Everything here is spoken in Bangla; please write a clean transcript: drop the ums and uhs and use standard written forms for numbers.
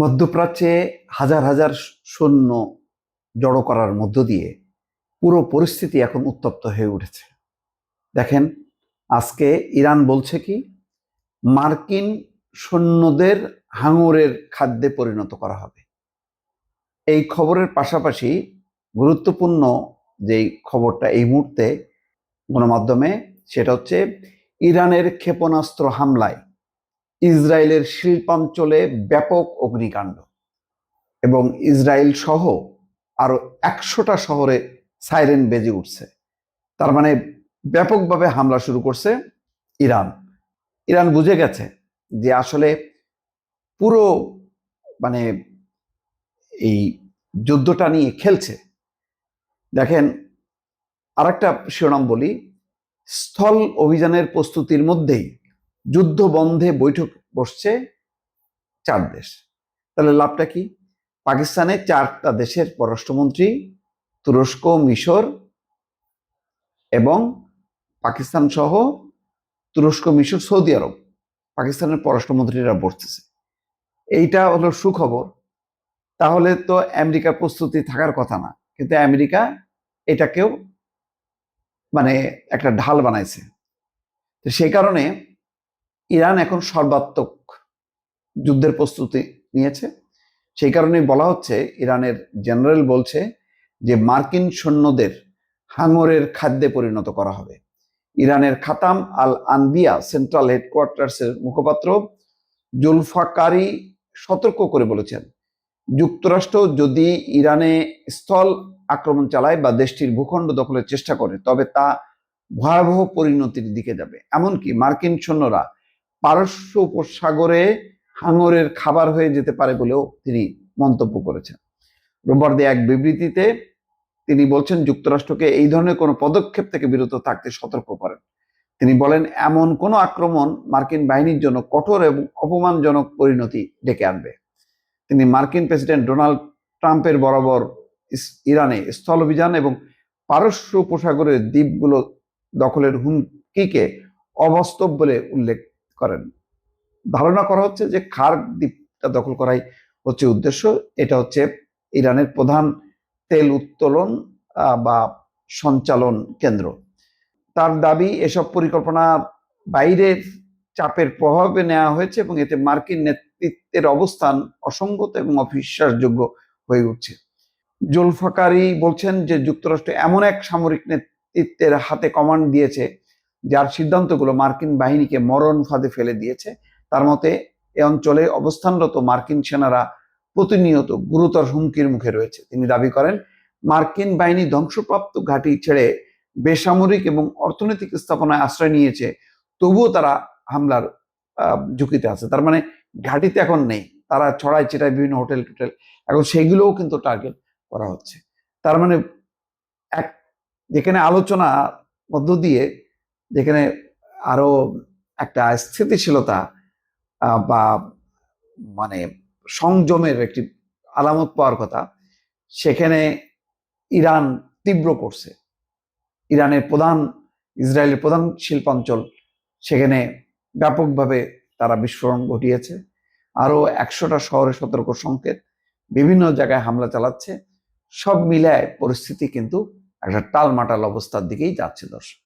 মধ্যপ্রাচ্যে হাজার হাজার সৈন্য জড়ো করার মধ্য দিয়ে পুরো পরিস্থিতি এখন উত্তপ্ত হয়ে উঠেছে। দেখেন, আজকে ইরান বলছে কি, মার্কিন সৈন্যদের হাঙরের খাদ্যে পরিণত করা হবে। এই খবরের পাশাপাশি গুরুত্বপূর্ণ যেই খবরটা এই মুহূর্তে গণমাধ্যমে, সেটা হচ্ছে ইরানের ক্ষেপণাস্ত্র হামলায় ইসরায়েলের শিল্পাঞ্চলে ব্যাপক অগ্নিকাণ্ড এবং ইসরায়েল সহ আরো 100টা শহরে সাইরেন বেজে উঠছে। তার মানে ব্যাপকভাবে হামলা শুরু করছে ইরান। ইরান বুঝে গেছে যে আসলে পুরো মানে এই যুদ্ধটা নিয়ে খেলছে। দেখেন, আরেকটা শিরোনাম বলি, স্থল অভিযানের প্রস্তুতির মধ্যেই যুদ্ধ বন্ধে বৈঠক বসছে 4 দেশ। তাহলে লাভটা কি? পাকিস্তানে 4টা দেশের পররাষ্ট্রমন্ত্রী, তুরস্ক, মিশর এবং পাকিস্তান সহ তুরস্ক, মিশর, সৌদি আরব, পাকিস্তানের পররাষ্ট্রমন্ত্রীরা বসতেছে। এইটা হলো সুখবর। তাহলে তো আমেরিকার প্রস্তুতি থাকার কথা না, কিন্তু আমেরিকা এটাকেও একটা ঢাল বানাইছে। তো সেই কারণে ইরান এখন সর্বাত্মক যুদ্ধের প্রস্তুতি নিয়েছে। সেই কারণে বলা হচ্ছে, ইরানের জেনারেল বলছে যে মার্কিন সৈন্যদের হাঙরের খাদ্যে পরিণত করা হবে। ইরানের খাতাম আল আনবিয়া সেন্ট্রাল হেডকোয়ার্টার্সের মুখপাত্র জুলফাকারি সতর্ক করে বলেছেন, যুক্তরাষ্ট্র যদি ইরানে স্থল আক্রমণ চালায় বা দেশটির ভূখণ্ড দখলের চেষ্টা করে, তবে তা ভয়াবহ পরিণতির দিকে যাবে। এমনকি মার্কিন সৈন্যরা পারস্য উপসাগরে হাঙরের খাবার হয়ে যেতে পারে বলেও তিনি মন্তব্য করেছেন। রোববার দিয়ে এক বিবৃতিতে তিনি বলছেন, যুক্তরাষ্ট্রকে এই ধরনের কোনো পদক্ষেপ থেকে বিরত থাকতে সতর্ক করেন। তিনি বলেন, এমন কোনো আক্রমণ মার্কিন বাহিনীর জন্য কঠোর এবং অপমানজনক পরিণতি ডেকে আনবে। তিনি মার্কিন প্রেসিডেন্ট ডোনাল্ড ট্রাম্পের বরাবর ইরানে স্থল অভিযান এবং পারস্য উপসাগরের দ্বীপগুলো দখলের হুমকিকে অবাস্তব বলে উল্লেখ করেন। ধারণা করা হচ্ছে যে খার্ক দ্বীপটা দখল করাই হচ্ছে উদ্দেশ্য। এটা হচ্ছে ইরানের প্রধান তেল উত্তোলন বা সঞ্চালন কেন্দ্র। তার দাবি, এসব পরিকল্পনা বাইরের চাপের প্রভাবে নেওয়া হয়েছে এবং এতে মার্কিন নেতৃত্বের অবস্থান অসঙ্গত এবং অবিশ্বাসযোগ্য হয়ে উঠছে। জুলফাকারি বলছেন যে যুক্তরাষ্ট্র এমন এক সামরিক নেতৃত্বের হাতে কমান্ড দিয়েছে যার সিদ্ধান্তগুলো মার্কিন বাহিনীকে মরণ ফাঁদে ফেলে দিয়েছে। তার মতে, এ অঞ্চলে অবস্থানরত মার্কিন সেনারা প্রতিনিয়ত গুরুতর হুমকির মুখে রয়েছে। তিনি দাবি করেন, মার্কিন বাহিনী ধ্বংসপ্রাপ্ত ঘাঁটি ছেড়ে বেসামরিক এবং অর্থনৈতিক স্থাপনায় আশ্রয় নিয়েছে, তবুও তারা হামলার ঝুঁকিতে আছে। তার মানে ঘাঁটিতে এখন নেই, তারা ছড়ায় ছিটায় বিভিন্ন হোটেল টোটেল, এখন সেগুলোও কিন্তু টার্গেট করা হচ্ছে। তার মানে যেখানে আলোচনা মধ্য দিয়ে, যেখানে আরো একটা স্থিতিশীলতা বা সংযমের একটি আলামত পাওয়ার কথা, সেখানে ইরান তীব্র করছে। ইসরায়েলের প্রধান শিল্পাঞ্চল, সেখানে ব্যাপকভাবে তারা বিস্ফোরণ ঘটিয়েছে। আরো 100টা শহরে সতর্ক সংকেত, বিভিন্ন জায়গায় হামলা চালাচ্ছে। সব মিলায় পরিস্থিতি কিন্তু একটা টালমাটাল অবস্থার দিকেই যাচ্ছে। দর্শক।